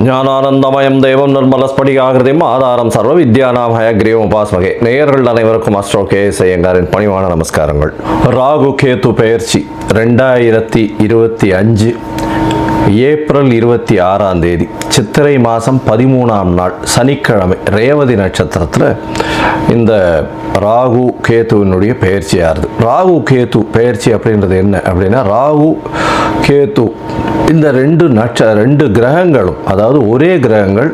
ஞானானந்தமயம் தெய்வம் நிர்மலஸ்படிகாகிருதியும் ஆதாரம் சர்வ வித்யானாம் ஹயக்ரீவம் உபாஸ்மகே. நேயர்கள் அனைவருக்கும் அஸ்ட்ரோ கேஎஸ் ஐயங்காரின் பணிவான நமஸ்காரங்கள். ராகு கேது பெயர்ச்சி 2025 ஏப்ரல் 26ஆம் தேதி சித்திரை மாதம் 13ஆம் நாள் சனிக்கிழமை ரேவதி நட்சத்திரத்தில் இந்த ராகு கேத்துவினுடைய பெயர்ச்சியாகுது. ராகு கேத்து பெயர்ச்சி அப்படின்றது என்ன அப்படின்னா, ராகு கேத்து இந்த ரெண்டு கிரகங்களும், அதாவது ஒரே கிரகங்கள்,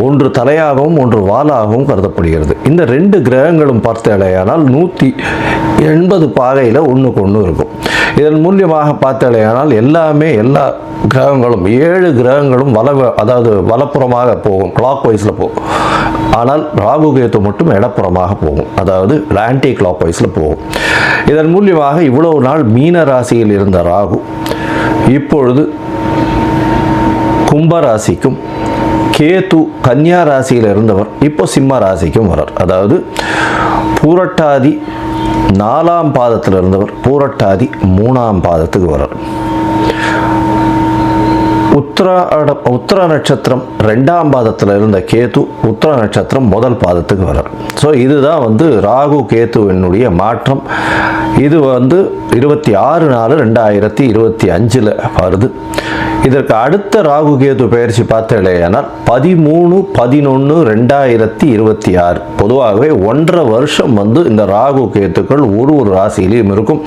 ஒன்று தலையாகவும் ஒன்று வாலாகவும் கருதப்படுகிறது. இந்த ரெண்டு கிரகங்களும் பார்த்தாலேயானால் 180 பாகையில் ஒன்றுக்கு ஒன்று இருக்கும். இதன் மூலியமாக பார்த்தாலேயானால் எல்லா கிரகங்களும் 7 கிரகங்களும் அதாவது வலப்புறமாக போகும், கிளாக் வைஸில் போகும். ஆனால் ராகு கேத்து மட்டும் இடப்புறமாக போகும், அதாவது ஆன்டி கிளாக் வைஸில் போகும். இதன் மூலியமாக இவ்வளவு நாள் மீன ராசியில் இருந்த ராகு இப்பொழுது கும்பராசிக்கும், கேது கன்னியா ராசியில் இருந்தவர் இப்போ சிம்ம ராசிக்கும் வரார். அதாவது பூரட்டாதி 4ஆம் பாதத்தில் இருந்தவர் பூரட்டாதி 3ஆம் பாதத்துக்கு வரார். உத்திர நட்சத்திரம் 2ஆம் பாதத்தில் இருந்த கேது உத்திர நட்சத்திரம் 1 பாதத்துக்கு வரார். ஸோ இதுதான் ராகு கேத்துவினுடைய மாற்றம். இது 26/4/2025 வருது. இதற்கு அடுத்த ராகு கேது பெயர்ச்சி பார்த்தேனால் 13/11/2026. பொதுவாகவே 1.5 வருஷம் இந்த ராகு கேத்துக்கள் ஒரு ராசியிலையும் இருக்கும்.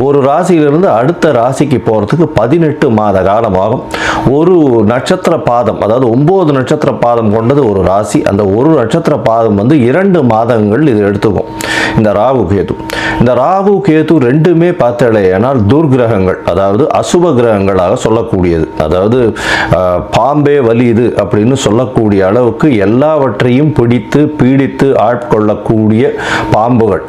ஒரு ராசியிலிருந்து அடுத்த ராசிக்கு போகிறதுக்கு 18 மாத காலமாகும். ஒரு நட்சத்திர பாதம், அதாவது 9 நட்சத்திர பாதம் கொண்டது ஒரு ராசி. அந்த ஒரு நட்சத்திர பாதம் 2 மாதங்கள் இது எடுத்துக்கும். இந்த ராகு கேது ரெண்டுமே பார்த்தேனால் துர்கிரகங்கள், அதாவது அசுப கிரகங்களாக சொல்லக்கூடியது. அதாவது பாம்பே வலியுது அப்படின்னு சொல்லக்கூடிய அளவுக்கு எல்லாவற்றையும் பிடித்து பீடித்து ஆட்கொள்ளக்கூடிய பாம்புகள்.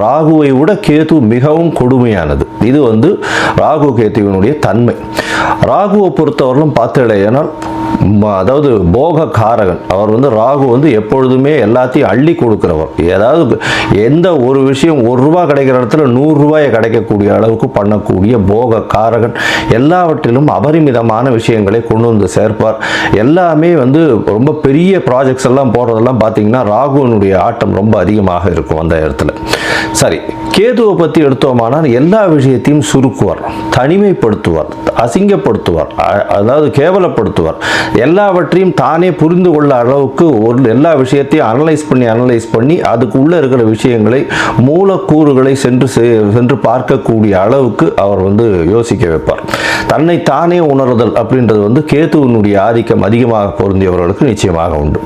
ராகுவை விட கேது மிகவும் கொடுமையானது. இது ராகு கேத்துவினுடைய தன்மை. ராகுவை பொறுத்தவரையிலும் பார்த்தேனால் அதாவது போக காரகன். அவர் ராகு எப்பொழுதுமே எல்லாத்தையும் அள்ளி கொடுக்கிறவர். ஏதாவது எந்த ஒரு விஷயம் 1 ரூபா கிடைக்கிற இடத்துல 100 ரூபாயை கிடைக்கக்கூடிய அளவுக்கு பண்ணக்கூடிய போக காரகன். எல்லாவற்றிலும் அபரிமிதமான விஷயங்களை கொண்டு சேர்ப்பார். எல்லாமே ரொம்ப பெரிய ப்ராஜெக்ட்ஸ் எல்லாம் போடுறதெல்லாம் பார்த்தீங்கன்னா ராகுனுடைய ஆட்டம் ரொம்ப அதிகமாக இருக்கும் அந்த இடத்துல. சரி, கேதுவை பற்றி எடுத்தோமானால் எல்லா விஷயத்தையும் சுருக்குவார், தனிமைப்படுத்துவார், அசிங்கப்படுத்துவார், அதாவது கேவலப்படுத்துவார். எல்லாவற்றையும் தானே புரிந்து கொள்ள அளவுக்கு எல்லா விஷயத்தையும் அனலைஸ் பண்ணி அதுக்கு உள்ள இருக்கிற விஷயங்களை, மூலக்கூறுகளை சென்று பார்க்கக்கூடிய அளவுக்கு அவர் யோசிக்க வைப்பார். தன்னை தானே உணர்தல் அப்படின்றது கேதுவினுடைய ஆதிக்கம் அதிகமாக பொருந்தியவர்களுக்கு நிச்சயமாக உண்டு.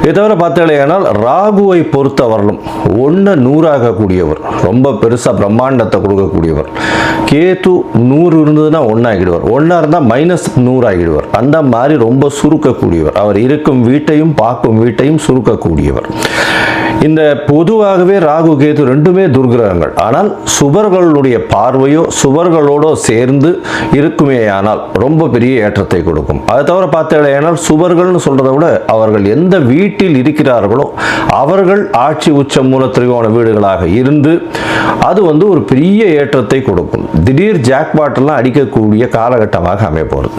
இதை தவிர பார்த்தாலேயானால் ராகுவை பொறுத்தவரையிலும் 1 100ஆகக்கூடியவர், ரொம்ப பெருசாக பிரம்மாண்டத்தை கொடுக்கக்கூடியவர். கேது 100 இருந்ததுன்னா 1 ஆகிடுவார், 1 இருந்தால் -100 ஆகிடுவார். அந்த மாதிரி ரொம்ப சுருக்கக்கூடியவர். அவர் இருக்கும் வீட்டையும் பார்க்கும் வீட்டையும் சுருக்கக்கூடியவர். இந்த பொதுவாகவே ராகு கேது ரெண்டுமே துர்கிரகங்கள். ஆனால் சுபர்களுடைய பார்வையோ சுபர்களோட சேர்ந்து இருக்குமேயானால் ரொம்ப பெரிய ஏற்றத்தை கொடுக்கும். அதை தவிர பார்த்தேனால் சுபர்கள்னு சொல்றதை விட அவர்கள் எந்த வீட்டில் இருக்கிறார்களோ அவர்கள் ஆட்சி உச்ச மூல திரிகோண வீடுகளாக இருந்து அது ஒரு பெரிய ஏற்றத்தை கொடுக்கும். திடீர் ஜாக்பாட் எல்லாம் அடிக்கக்கூடிய காலகட்டமாக அமைய போகிறது.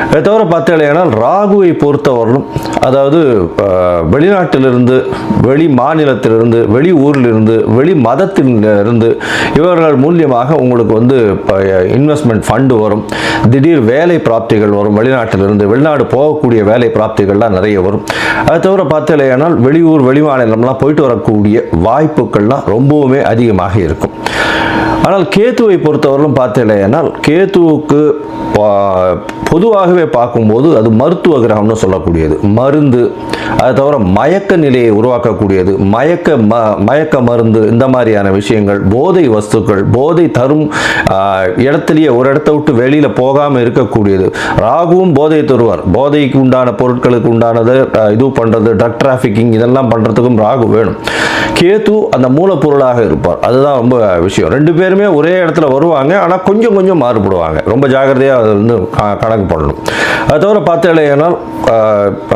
அதை தவிர பார்த்தேனால் ராகுவை பொறுத்தவரையிலும், அதாவது வெளிநாட்டிலிருந்து, வெளி மாநிலத்திலிருந்து, வெளி ஊரிலிருந்து, வெளி மதத்திலிருந்து இவர்கள் மூலியமாக உங்களுக்கு இன்வெஸ்ட்மெண்ட் ஃபண்டு வரும். திடீர் வேலை பிராப்திகள் வரும். வெளிநாட்டிலிருந்து வெளிநாடு போகக்கூடிய வேலை பிராப்திகள்லாம் நிறைய வரும். அதை தவிர பார்த்தேனால் வெளியூர் வெளி மாநிலம்லாம் போயிட்டு வரக்கூடிய வாய்ப்புகள்லாம் ரொம்பவுமே அதிகமாக இருக்கும். ஆனால் கேத்துவை பொறுத்தவரையிலும் பார்த்தேனால் கேத்துவுக்கு பொதுவாகவே பார்க்கும்போது அது மருத்துவ கிரகம்னு சொல்லக்கூடியது. மருந்து, அதை தவிர மயக்க நிலையை உருவாக்கக்கூடியது. மயக்க மருந்து, இந்த மாதிரியான விஷயங்கள், போதை வஸ்துக்கள், போதை தரும் இடத்துலையே ஒரு இடத்த விட்டு வெளியில் போகாமல் இருக்கக்கூடியது. ராகுவும் போதை தருவார். போதைக்கு உண்டான பொருட்களுக்கு உண்டானது இது பண்ணுறது, ட்ரக் டிராஃபிக்கிங், இதெல்லாம் பண்ணுறதுக்கும் ராகு வேணும். கேது அந்த மூலப்பொருளாக இருப்பார். அதுதான் ரொம்ப விஷயம். 2 பேருமே ஒரே இடத்துல வருவாங்க, ஆனால் கொஞ்சம் மாறுபடுவாங்க. ரொம்ப ஜாகிரதையாக இருந்து கணக்கு பண்ணணும். அது தவிர பார்த்தேனால்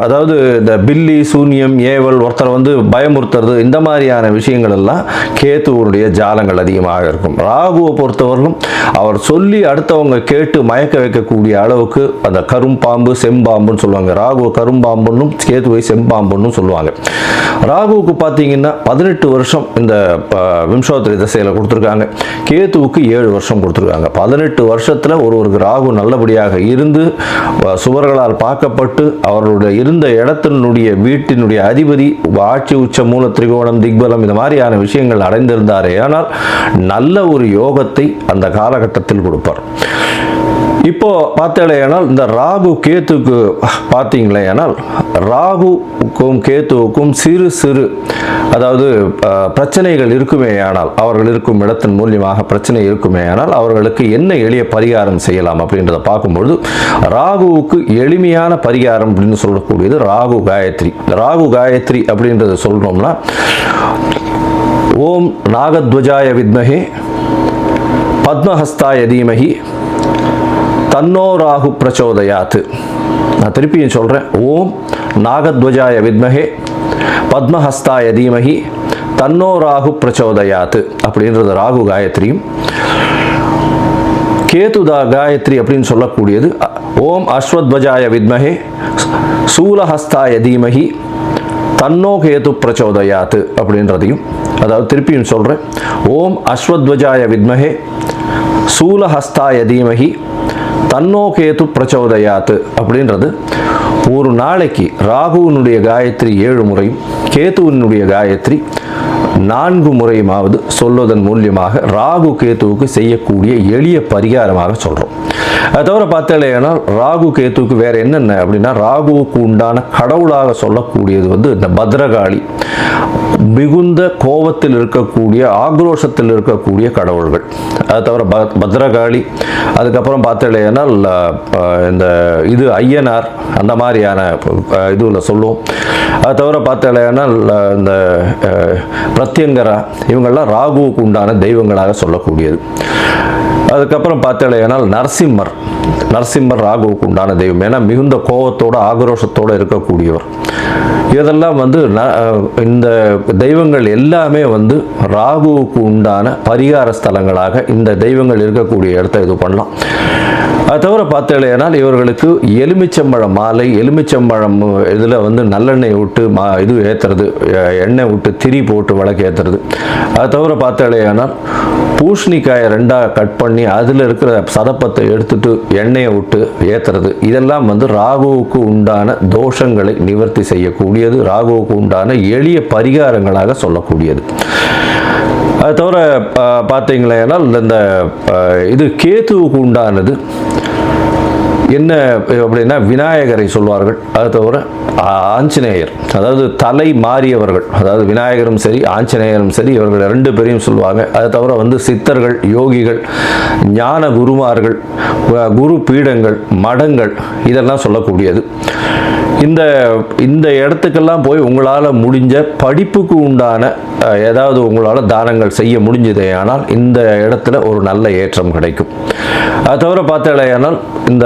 அதாவது இந்த பில்லி சூன்யம் ஏவல் ஒருத்தரை வந்து பயமுறுத்துறது இந்த மாதிரியான விஷயங்கள் எல்லாம் கேத்துவனுடைய ஜாலங்கள் அதிகமாக இருக்கும். ராகுவை பொறுத்தவரையிலும் அவர் சொல்லி அடுத்தவங்க கேட்டு மயக்க வைக்கக்கூடிய அளவுக்கு அந்த கரும்பாம்பு செம்பாம்புன்னு சொல்லுவாங்க. ராகுவை கரும்பாம்புன்னும் கேத்துவை செம்பாம்புன்னு சொல்லுவாங்க. ராகுவுக்கு பார்த்தீங்கன்னா 18 வருஷம் இந்த விம்சோத்தரி திசையில் கொடுத்துருக்காங்க. கேத்துவுக்கு 7 வருஷம் கொடுத்துருக்காங்க. 18 வருஷத்தில் ஒருவருக்கு ராகு நல்லபடியாக இருந்து சுவர்களால் பார்க்கப்பட்டு அவர்களுடைய இருந்த இடத்தினுடைய வீட்டினுடைய அதிபதி ஆட்சி உச்ச மூல திரிகோணம் திக்பலம் இந்த மாதிரியான விஷயங்கள் அடைந்திருந்தாரே ஆனால் நல்ல ஒரு யோகத்தை அந்த காலகட்டத்தில் கொடுப்பார். இப்போ பார்த்தேனால் இந்த ராகு கேத்துக்கு பார்த்தீங்களேனால் ராகுக்கும் கேத்துவுக்கும் சிறு சிறு அதாவது பிரச்சனைகள் இருக்குமே ஆனால் அவர்கள் இருக்கும் இடத்தின் மூலியமாக பிரச்சனை இருக்குமே ஆனால் அவர்களுக்கு என்ன எளிய பரிகாரம் செய்யலாம் அப்படின்றத பார்க்கும்பொழுது ராகுவுக்கு எளிமையான பரிகாரம் அப்படின்னு சொல்லக்கூடியது ராகு காயத்ரி. ராகு காயத்ரி அப்படின்றத சொல்றோம்னா ஓம் நாகத்வஜாய வித்மஹே பத்மஹஸ்தாய தீமஹி தன்னோ ராகு பிரச்சோதயாத். நான் திருப்பியும் சொல்கிறேன். ஓம் நாகத்வஜாய வித்மஹே பத்மஹஸ்தாய தீமஹி தன்னோ ராகு பிரச்சோதயாத் அப்படின்றது ராகு காயத்ரியும். கேதுதா காயத்ரி அப்படின்னு சொல்லக்கூடியது ஓம் அஸ்வத்வஜாய வித்மஹே சூலஹஸ்தாய தீமஹி தன்னோ கேது பிரச்சோதயாத் அப்படின்றதையும், அதாவது திருப்பியும் சொல்கிறேன். ஓம் அஸ்வத்வஜாய வித்மஹே சூலஹஸ்தாய தீமஹி தன்னோ கேது பிரச்சோதயாத் அப்படின்றது ஒரு நாளைக்கு ராகுவினுடைய காயத்ரி 7 முறையும் கேதுவினுடைய காயத்ரி 4 முறையுமாவது சொல்வதன் மூலியமாக ராகு கேத்துவுக்கு செய்யக்கூடிய எளிய பரிகாரமாக சொல்கிறோம். அதை தவிர பார்த்தேன்னா ராகு கேத்துவுக்கு வேறு என்னென்ன அப்படின்னா ராகுவுக்கு உண்டான கடவுளாக சொல்லக்கூடியது வந்து இந்த பத்ரகாளி, மிகுந்த கோபத்தில் இருக்கக்கூடிய ஆக்ரோஷத்தில் இருக்கக்கூடிய கடவுள்கள். அதை தவிர பத்ரகாளி, அதுக்கப்புறம் பார்த்தேன்னா இந்த இது ஐயனார் அந்த மாதிரியான இதுவில் சொல்லுவோம். அதை தவிர பார்த்தேன்னா இந்த பிரத்யங்கரா இவங்கள்லாம் ராகுவுக்கு உண்டான தெய்வங்களாக சொல்லக்கூடியது. அதுக்கப்புறம் பார்த்தேனால் நரசிம்மர் ராகுவுக்கு உண்டான தெய்வம். ஏன்னா மிகுந்த கோபத்தோடு ஆக்ரோஷத்தோடு இருக்கக்கூடியவர். இதெல்லாம் வந்து இந்த தெய்வங்கள் எல்லாமே வந்து ராகுவுக்கு உண்டான பரிகார ஸ்தலங்களாக இந்த தெய்வங்கள் இருக்கக்கூடிய இடத்த இது பண்ணலாம். அது தவிர பார்த்தேனால் இவர்களுக்கு எலுமிச்சம்பழம் மாலை, எலுமிச்சம்பழம் இதில் வந்து நல்லெண்ணெய் விட்டு இது ஏற்றுறது, எண்ணெய் விட்டு திரி போட்டு விளக்கு ஏற்றுறது. அது தவிர பார்த்தேனால் பூசணிக்காயை 2ஆக கட் பண்ணி அதில் இருக்கிற சதப்பத்தை எடுத்துட்டு எண்ணெயை விட்டு ஏற்றுறது. இதெல்லாம் வந்து ராகுவுக்கு உண்டான தோஷங்களை நிவர்த்தி செய்யக்கூடியது, ராகுவுக்கு உண்டான எளிய பரிகாரங்களாக சொல்லக்கூடியது. அது தவிர பார்த்தீங்களேனால் இந்த இது கேத்துவுக்கு உண்டானது என்ன அப்படின்னா விநாயகரை சொல்வார்கள். அது தவிர ஆஞ்சநேயர், அதாவது தலை மாறியவர்கள், அதாவது விநாயகரும் சரி ஆஞ்சநேயரும் சரி இவர்கள் 2 பேரையும் சொல்லுவாங்க. அது தவிர வந்து சித்தர்கள், யோகிகள், ஞான குருமார்கள், குரு பீடங்கள், மடங்கள் இதெல்லாம் சொல்லக்கூடியது. இந்த இடத்துக்கெல்லாம் போய் உங்களால் முடிஞ்ச படிப்புக்கு உண்டான ஏதாவது உங்களால் தானங்கள் செய்ய முடிஞ்சதே ஆனால் இந்த இடத்துல ஒரு நல்ல ஏற்றம் கிடைக்கும். அது தவிர பார்த்தேனால் இந்த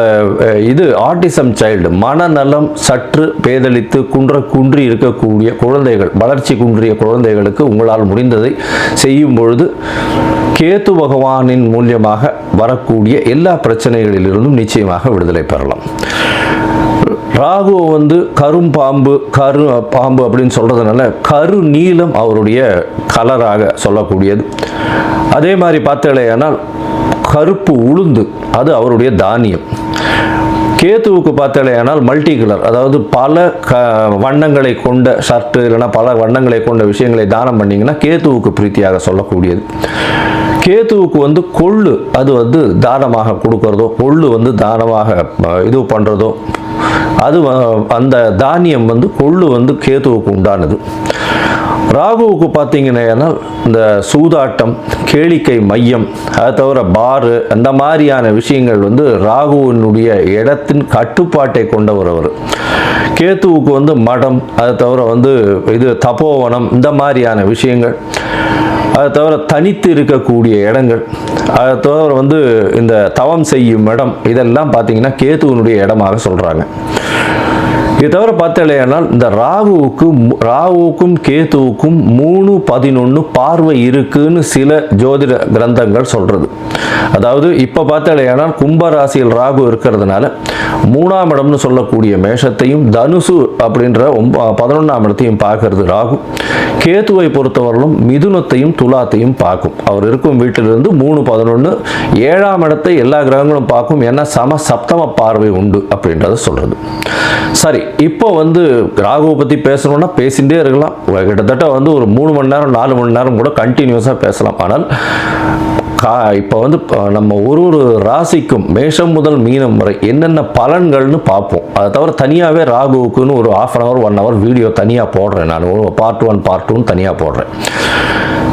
இது ஆட்டிசம் சைல்டு, மனநலம் சற்று பேதலித்து குன்றி இருக்கக்கூடிய குழந்தைகள், வளர்ச்சி குன்றிய குழந்தைகளுக்கு உங்களால் முடிந்ததை செய்யும் பொழுது கேத்து பகவானின் மூலியமாக வரக்கூடிய எல்லா பிரச்சனைகளிலிருந்தும் நிச்சயமாக விடுதலை பெறலாம். ராகு வந்து கரும்பாம்பு, பாம்பு அப்படின்னு சொல்றதுனால கரு நீலம் அவருடைய கலராக சொல்லக்கூடியது. அதே மாதிரி பார்த்தேனால் கருப்பு உளுந்து அது அவருடைய தானியம். கேத்துவுக்கு பார்த்தேனால் மல்டி கலர், அதாவது பல வண்ணங்களை கொண்ட ஷர்ட்டு இல்லைன்னா பல வண்ணங்களை கொண்ட விஷயங்களை தானம் பண்ணிங்கன்னா கேத்துவுக்கு பிரீத்தியாக சொல்லக்கூடியது. கேத்துவுக்கு வந்து கொள்ளு அது வந்து தானமாக கொடுக்கறதோ, கொள்ளு வந்து தானமாக இது பண்ணுறதோ, அது அந்த தானியம் வந்து கொள்ளு வந்து கேத்துவுக்கு உண்டானது. ராகுவுக்கு பார்த்தீங்கன்னா இந்த சூதாட்டம், கேளிக்கை மையம், அதை தவிர பாரு, அந்த மாதிரியான விஷயங்கள் வந்து ராகுவினுடைய இடத்தின் கட்டுப்பாட்டை கொண்டவர் அவர். கேத்துவுக்கு வந்து மடம், அதை தவிர வந்து இது தபோவனம், இந்த மாதிரியான விஷயங்கள், அதை தவிர தனித்து இருக்கக்கூடிய இடங்கள், அதை தவிர வந்து இந்த தவம் செய்யும் இடம், இதெல்லாம் பார்த்தீங்கன்னா கேத்துவனுடைய இடமாக சொல்கிறாங்க. இது தவிர பார்த்தலையானால் இந்த ராகுவுக்கும் கேத்துவுக்கும் 3-11 பார்வை இருக்குன்னு சில ஜோதிட கிரந்தங்கள் சொல்கிறது. அதாவது இப்போ பார்த்தலையானால் கும்பராசியில் ராகு இருக்கிறதுனால 3ஆம் இடம்னு சொல்லக்கூடிய மேஷத்தையும் தனுசு அப்படின்ற 11ஆம் இடத்தையும் பார்க்கறது ராகு. கேத்துவை பொறுத்தவரையிலும் மிதுனத்தையும் துலாத்தையும் பார்க்கும். அவர் இருக்கும் வீட்டிலிருந்து 3-11 7ஆம் இடத்தை எல்லா கிரகங்களும் பார்க்கும். ஏன்னா சப்தம பார்வை உண்டு அப்படின்றத சொல்கிறது. சரி, இப்போ வந்து ராகுவை பற்றி பேசணும்னா பேசிகிட்டே இருக்கலாம். கிட்டத்தட்ட வந்து ஒரு 3 மணி நேரம் 4 மணி நேரம் கூட கண்டினியூஸாக பேசலாம். ஆனால் இப்போ வந்து நம்ம ஒரு ராசிக்கும் மேஷம் முதல் மீனம் வரை என்னென்ன பலன்கள்னு பார்ப்போம். அதை தவிர தனியாகவே ராகுவுக்குன்னு ஒரு 1/2 hour 1 hour வீடியோ தனியாக போடுறேன். நான் பார்ட் 1 பார்ட் 2 தனியாக போடுறேன்.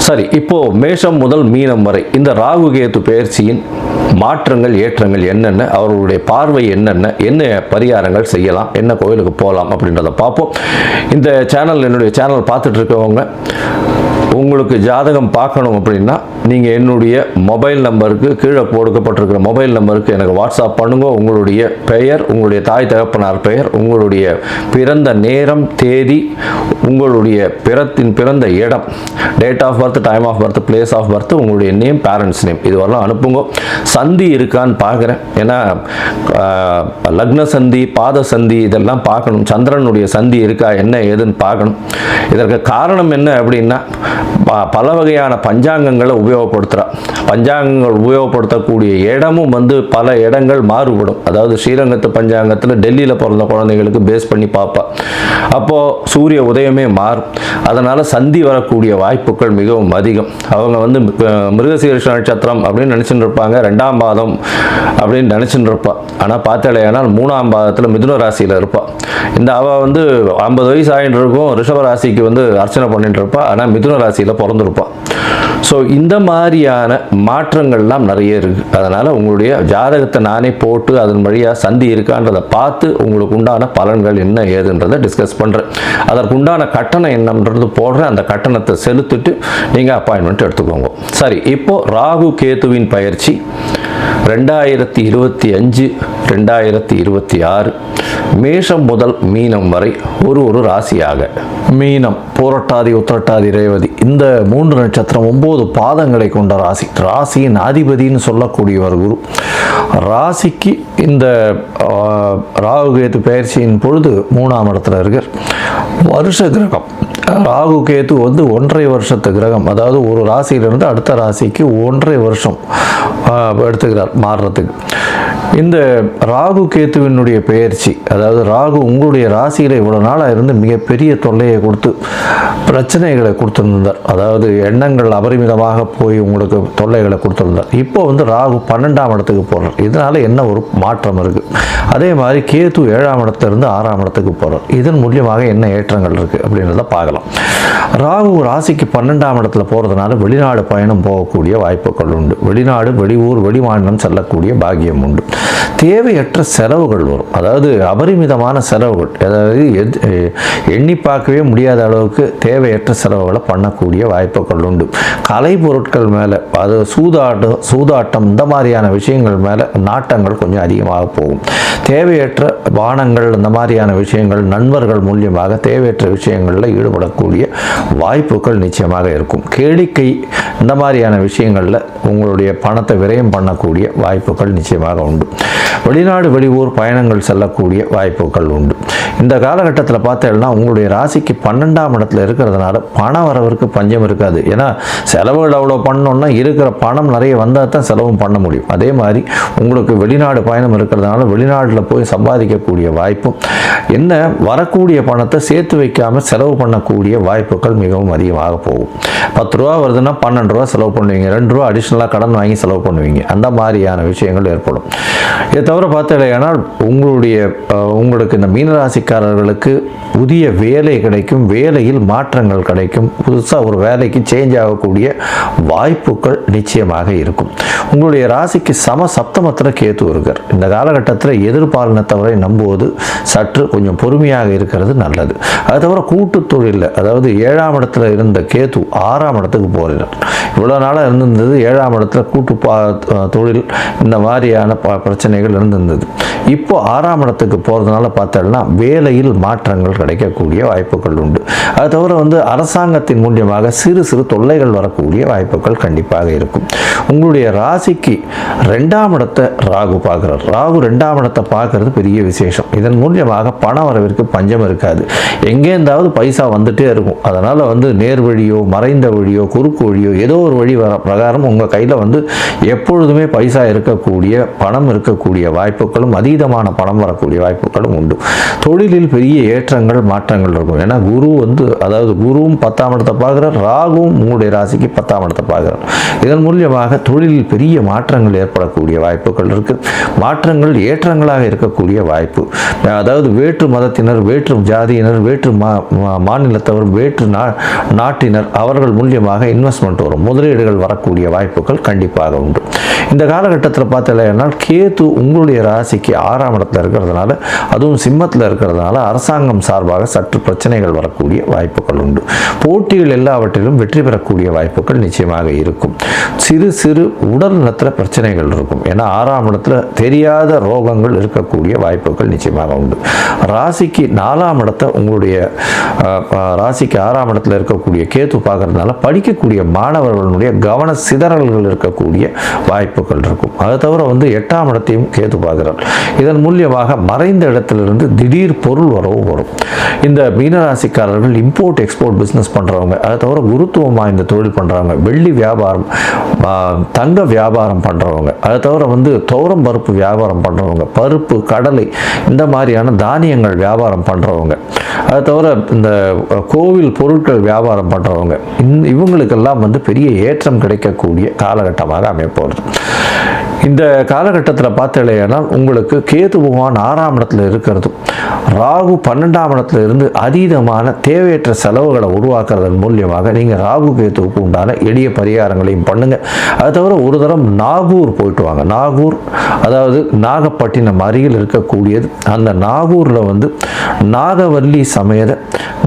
சரி, இப்போது மேஷம் முதல் மீனம் வரை இந்த ராகு கேது பெயர்ச்சியின் மாற்றங்கள் ஏற்றங்கள் என்னென்ன, அவர்களுடைய பார்வை என்ன பரிகாரங்கள் செய்யலாம், என்ன கோயிலுக்கு போகலாம் அப்படின்றத பார்ப்போம். இந்த சேனல், என்னுடைய சேனல் பார்த்துட்டு இருக்கவங்க உங்களுக்கு ஜாதகம் பார்க்கணும் அப்படின்னா நீங்கள் என்னுடைய மொபைல் நம்பருக்கு, கீழே கொடுக்கப்பட்டிருக்கிற மொபைல் நம்பருக்கு எனக்கு வாட்ஸ்அப் பண்ணுங்க. உங்களுடைய பெயர், உங்களுடைய தாய் தகப்பனார் பெயர், உங்களுடைய பிறந்த நேரம், தேதி, உங்களுடைய பிறந்த இடம், date of birth, time of birth, place of birth, உங்களுடைய நேம், பேரண்ட்ஸ் நேம், இது வரலாம் அனுப்புங்க. சந்தி இருக்கான்னு பார்க்குறேன். ஏன்னா லக்ன சந்தி, பாத சந்தி இதெல்லாம் பார்க்கணும். சந்திரனுடைய சந்தி இருக்கா, என்ன ஏதுன்னு பார்க்கணும். இதற்கு காரணம் என்ன அப்படின்னா பல வகையான பஞ்சாங்கங்களை உபயோகப்படுத்துகிறார். பஞ்சாங்கங்கள் உபயோகப்படுத்தக்கூடிய இடமும் வந்து பல இடங்கள் மாறுபடும். அதாவது ஸ்ரீரங்கத்து பஞ்சாங்கத்தில் டெல்லியில் பிறந்த குழந்தைகளுக்கு பேஸ் பண்ணி பார்ப்பா. அப்போது சூரிய உதயமே மாறும். அதனால் சந்தி வரக்கூடிய வாய்ப்புகள் மிகவும் அதிகம். அவங்க வந்து மிருகசீரிஷ நட்சத்திரம் அப்படின்னு நினச்சிட்டு இருப்பாங்க, 2ஆம் பாதம் அப்படின்னு நினச்சிட்டு இருப்பாள். ஆனால் பார்த்தாலேயானால் 3ஆம் பாதத்தில் மிதுன ராசியில் இருப்பாள். இந்த அவள் வந்து 50 வயசு ஆகிட்டு இருக்கும், ரிஷப ராசிக்கு வந்து அர்ச்சனை பண்ணிட்டு இருப்பாள். ஆனால் மிதுன ராசியில் பிறந்திருப்பாள். ஸோ இந்த மாதிரியான மாற்றங்கள்லாம் நிறைய இருக்குது. அதனால் உங்களுடைய ஜாதகத்தை நானே போட்டு அதன் வழியாக சந்தி இருக்கான்றதை பார்த்து உங்களுக்கு உண்டான பலன்கள் என்ன ஏதுன்றதை டிஸ்கஸ் பண்ணுறேன். அதற்குண்டான கட்டணம் என்னன்றது போடுறேன். அந்த கட்டணத்தை செலுத்திட்டு நீங்கள் அப்பாயின்மெண்ட் எடுத்துக்கோங்க. சரி, இப்போது ராகு கேதுவின் பயிற்சி 2025 2026 மேஷம் முதல் மீனம் வரை ஒரு ராசியாக. மீனம், பூரட்டாதி, உத்திரட்டாதி, ரேவதி, இந்த 3 நட்சத்திரம் 9 பாதங்களை கொண்ட ராசி. ராசியின் அதிபதினு சொல்லக்கூடியவர் குரு. ராசிக்கு இந்த ராகு கேது பயிற்சியின் பொழுது 3ஆம் இடத்துல இருக்கார். வருஷ கிரகம் ராகு கேது வந்து 1.5 வருஷத்து கிரகம். அதாவது ஒரு ராசியிலிருந்து அடுத்த ராசிக்கு 1.5 வருஷம் எடுத்துக்கிறார் மாறுறதுக்கு. இந்த ராகு கேத்துவினுடைய பெயர்ச்சி, அதாவது ராகு உங்களுடைய ராசியில் இவ்வளோ நாளாக இருந்து மிகப்பெரிய தொல்லையை கொடுத்து பிரச்சனைகளை கொடுத்துருந்தார். அதாவது எண்ணங்கள் அபரிமிதமாக போய் உங்களுக்கு தொல்லைகளை கொடுத்துருந்தார். இப்போ வந்து ராகு 12ஆம் இடத்துக்கு போகிறார். இதனால் என்ன ஒரு மாற்றம் இருக்குது. அதே மாதிரி கேது 7ஆம் இடத்துலேருந்து 6ஆம் இடத்துக்கு போகிறார். இதன் மூலியமாக என்ன ஏற்றங்கள் இருக்குது அப்படின்றத பார்க்கலாம். ராகு ராசிக்கு 12ஆம் இடத்துல போகிறதுனால வெளிநாடு பயணம் போகக்கூடிய வாய்ப்புகள் உண்டு. வெளிநாடு, வெளியூர், வெளிமாநிலம் செல்லக்கூடிய பாக்கியம் உண்டு. தேவையற்ற செலவுகள் வரும். அதாவது அபரிமிதமான செலவுகள், அதாவது எண்ணி பார்க்கவே முடியாத அளவுக்கு தேவையற்ற செலவுகளை பண்ணக்கூடிய வாய்ப்புகள் உண்டு. கலை பொருட்கள் மேலே, அது சூதாட்டம் இந்த மாதிரியான விஷயங்கள் மேலே நாட்டங்கள் கொஞ்சம் அதிகமாக போகும். தேவையற்ற பானங்கள், இந்த மாதிரியான விஷயங்கள், நண்பர்கள் மூலியமாக தேவையற்ற விஷயங்களில் ஈடுபடக்கூடிய வாய்ப்புகள் நிச்சயமாக இருக்கும். கேளிக்கை இந்த மாதிரியான விஷயங்களில் உங்களுடைய பணத்தை விரயம் பண்ணக்கூடிய வாய்ப்புகள் நிச்சயமாக உண்டு. வெளிநாடு, வெளியூர் பயணங்கள் செல்லக்கூடிய வாய்ப்புகள் உண்டு. இந்த காலகட்டத்தில் பார்த்தேன்னா உங்களுடைய ராசிக்கு 12ஆம் இடத்துல இருக்கிறதுனால பண வரவிற்கு பஞ்சம் இருக்காது. ஏன்னா செலவுகள் அவ்வளோ பண்ணோன்னா இருக்கிற பணம் நிறைய வந்தால் தான் செலவும் பண்ண முடியும். அதே மாதிரி உங்களுக்கு வெளிநாடு பயணம் இருக்கிறதுனால வெளிநாட்டில் போய் சம்பாதிக்கக்கூடிய வாய்ப்பும், என்ன வரக்கூடிய பணத்தை சேர்த்து வைக்காமல் செலவு பண்ணக்கூடிய வாய்ப்புகள் மிகவும் அதிகமாக போகும். 10 ரூபா வருதுன்னா 12 ரூபா செலவு பண்ணுவீங்க, 2 ரூபா அடிஷ்னலாக கடன் வாங்கி செலவு பண்ணுவீங்க. அந்த மாதிரியான விஷயங்கள் ஏற்படும். இதை தவிர பார்த்தீங்கன்னா உங்களுக்கு இந்த மீனராசிக்காரர்களுக்கு புதிய வேலை கிடைக்கும், வேலையில் மாற்றங்கள் கிடைக்கும், புதுசாக ஒரு வேலைக்கு சேஞ்ச் ஆகக்கூடிய வாய்ப்புகள் நிச்சயமாக இருக்கும். உங்களுடைய ராசிக்கு சப்தமத்தில் கேத்து இருக்கார். இந்த காலகட்டத்தில் எதிர்பாலினத்தவரை நம்புவது சற்று கொஞ்சம் பொறுமையாக இருக்கிறது நல்லது. அது தவிர கூட்டு தொழிலில், அதாவது 7ஆம் இடத்துல இருந்த கேத்து 6ஆம் இடத்துக்கு போகிறார். இவ்வளோ நாளாக இருந்திருந்தது 7ஆம் இடத்துல கூட்டு தொழில் இந்த மாதிரியான பிரச்சனைகள் இருந்திருந்தது. இப்போ 6ஆம் இடத்துக்கு போகிறதுனால பார்த்தோம்னா வேலையில் மாற்றங்கள் கிடைக்கக்கூடிய வாய்ப்புகள் உண்டு. அது தவிர அரசாங்கத்தின் மூலியமாக சிறு சிறு தொல்லைகள் வரக்கூடிய வாய்ப்புகள் கண்டிப்பாக இருக்கும். உங்களுடைய ராசிக்கு 2ஆம் இடத்தை ராகு பார்க்குறார். ராகு 2ஆம் இடத்தை பார்க்கறது பெரிய விசேஷம். இதன் மூலியமாக பண வரவிற்கு பஞ்சம் இருக்காது. எங்கேருந்தாவது பைசா வந்துட்டே இருக்கும். அதனால் நேர் வழியோ மறைந்த வழியோ குறுக்கு வழியோ ஏதோ ஒரு வழி பிரகாரம் உங்கள் கையில் எப்பொழுதுமே பைசா இருக்கக்கூடிய, பணம் இருக்கக்கூடிய வாய்ப்புகளும், அதீதமான பணம் வரக்கூடிய வாய்ப்புகளும் உண்டு. தொழிலில் பெரிய ஏற்றங்கள் மாற்றங்கள் இருக்கும். ஏன்னா அதாவது குருவும் 10ஆம் இடத்தை பார்க்குறார், ராகுவும் உங்களுடைய ராசிக்கு 10ஆம் இடத்தை பார்க்குறார். இதன் மூலியமாக தொழிலில் பெரிய மாற்றங்கள் ஏற்படக்கூடிய வாய்ப்புகள் இருக்குது. மாற்றங்கள் ஏற்றங்களாக இருக்கக்கூடிய வாய்ப்பு. அதாவது வேற்று மதத்தினர், வேற்று ஜாதியினர், வேற்று மாநிலத்தவர், வேற்று நாட்டினர் அவர்கள் மூலியமாக இன்வெஸ்ட்மெண்ட் வரும், முதலீடுகள் வரக்கூடிய வாய்ப்புகள் கண்டிப்பாக உண்டு. இந்த காலகட்டத்தில் பார்த்தீங்கன்னா கேத்து உங்களுடைய ராசிக்கு 6ஆம் இடத்துல இருக்கிறதுனால, அதுவும் சிம்மத்தில் இருக்கிறதுனால அரசாங்கம் சார்பாக சற்று பிரச்சனைகள் வரக்கூடிய வாய்ப்புகள் உண்டு. போட்டிகள் எல்லாவற்றிலும் வெற்றி பெறக்கூடிய வாய்ப்புகள் நிச்சயமாக இருக்கும். சிறு சிறு உடல் நலத்தில் பிரச்சனைகள் இருக்கும். ஏன்னா 6ஆம் இடத்துல தெரியாத ரோகங்கள் இருக்கக்கூடிய வாய்ப்புகள் நிச்சயமாக உண்டு. ராசிக்கு 4ஆம் இடத்தை உங்களுடைய ராசிக்கு 6ஆம் இடத்துல இருக்கக்கூடிய கேத்து பார்க்கறதுனால படிக்கக்கூடிய மாணவர்களுடைய கவன சிதறல்கள் இருக்கக்கூடிய வாய்ப்புகள் இருக்கும். அதை தவிர 8ஆம் இடத்தையும் கேத்து பார்க்கிறார். இதன் மூலியமாக மறைந்த இடத்திலிருந்து திடீர் பொருள் வரவு வரும். இந்த மீனராசிக்காரர்கள் இம்போர்ட் எக்ஸ்போர்ட் பிஸ்னஸ் பண்ணுறவங்க, அதை தவிர குருத்துவமாக இந்த தொழில் பண்ணுறவங்க, வெள்ளி வியாபாரம், தங்க வியாபாரம் பண்ணுறவங்க, அதை தவிர துவரம் பருப்பு வியாபாரம் பண்ணுறவங்க, பருப்பு கடலை இந்த மாதிரியான தானியங்கள் வியாபாரம் பண்ணுறவங்க, அதை தவிர இந்த கோவில் பொருட்கள் வியாபாரம் பண்ணுறவங்க, இவங்களுக்கெல்லாம் பெரிய ஏற்றம் கிடைக்கக்கூடிய காலகட்டமாக அமைப்போகிறது. இந்த காலகட்டத்தில் பார்த்தீங்கன்னா உங்களுக்கு கேது பகவான் 6ஆம் இடத்துல இருக்கிறதும், ராகு 12ஆம் இடத்துல இருந்து அதீதமான தேவையற்ற செலவுகளை உருவாக்குறதன் மூலியமாக நீங்கள் ராகு கேத்துவுக்கு உண்டான எளிய பரிகாரங்களையும் பண்ணுங்கள். அது தவிர ஒரு தரம் நாகூர் போயிட்டு வாங்க. நாகூர் அதாவது நாகப்பட்டினம் அருகில் இருக்கக்கூடியது. அந்த நாகூரில் நாகவல்லி சமேத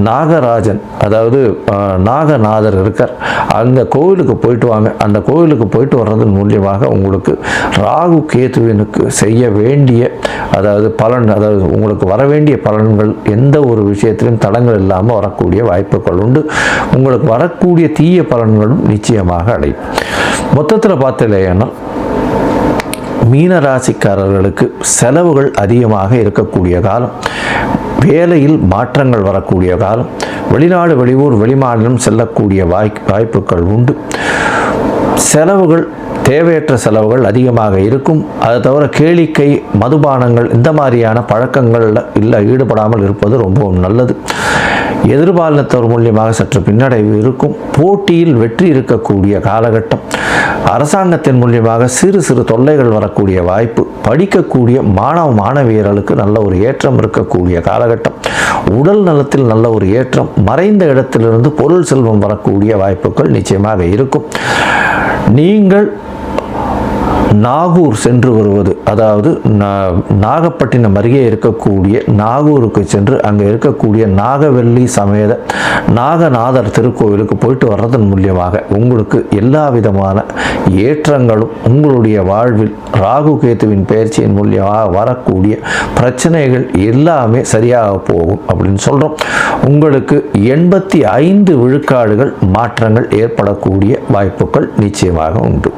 நாகராஜன், அதாவது நாகநாதர் இருக்கார். அந்த கோவிலுக்கு போயிட்டு வாங்க. அந்த கோவிலுக்கு போயிட்டு வர்றதன் மூலியமாக உங்களுக்கு ராகு கேதுவினுக்கு செய்ய வேண்டிய அதாவது உங்களுக்கு வர வேண்டிய பலன்கள் எந்த ஒரு விஷயத்திலும் தடங்கள் இல்லாமல் வரக்கூடிய வாய்ப்புகள் உண்டு. உங்களுக்கு வரக்கூடிய தீய பலன்களும் நிச்சயமாக அடையும். மொத்தத்தில் பார்த்தீங்கன்னா மீனராசிக்காரர்களுக்கு செலவுகள் அதிகமாக இருக்கக்கூடிய காலம், வேலையில் மாற்றங்கள் வரக்கூடிய காலம், வெளிநாடு வெளியூர் வெளிமாநிலம் செல்லக்கூடிய வாய்ப்புகள் உண்டு. செலவுகள் தேவையற்ற செலவுகள் அதிகமாக இருக்கும். அதை தவிர கேளிக்கை, மதுபானங்கள் இந்த மாதிரியான பழக்கங்களில் ஈடுபடாமல் இருப்பது ரொம்பவும் நல்லது. எதிர்பாலினத்தவர் மூலியமாக சற்று பின்னடைவு இருக்கும். போட்டியில் வெற்றி இருக்கக்கூடிய காலகட்டம். அரசாங்கத்தின் மூலியமாக சிறு சிறு தொல்லைகள் வரக்கூடிய வாய்ப்பு. படிக்கக்கூடிய மாணவியர்களுக்கு நல்ல ஒரு ஏற்றம் இருக்கக்கூடிய காலகட்டம். உடல் நலத்தில் நல்ல ஒரு ஏற்றம். மறைந்த இடத்திலிருந்து பொருள் செல்வம் வரக்கூடிய வாய்ப்புகள் நிச்சயமாக இருக்கும். நீங்கள் நாகூர் சென்று வருவது, அதாவது நாகப்பட்டினம் அருகே இருக்கக்கூடிய நாகூருக்கு சென்று அங்கே இருக்கக்கூடிய நாகவல்லி சமேத நாகநாதர் திருக்கோவிலுக்கு போயிட்டு வர்றதன் மூலியமாக உங்களுக்கு எல்லா விதமான ஏற்றங்களும் உங்களுடைய வாழ்வில் ராகு கேத்துவின் பயிற்சியின் மூலியமாக வரக்கூடிய பிரச்சனைகள் எல்லாமே சரியாக போகும் அப்படின்னு சொல்கிறோம். உங்களுக்கு 85 விழுக்காடுகள் மாற்றங்கள் ஏற்படக்கூடிய வாய்ப்புகள் நிச்சயமாக உண்டு.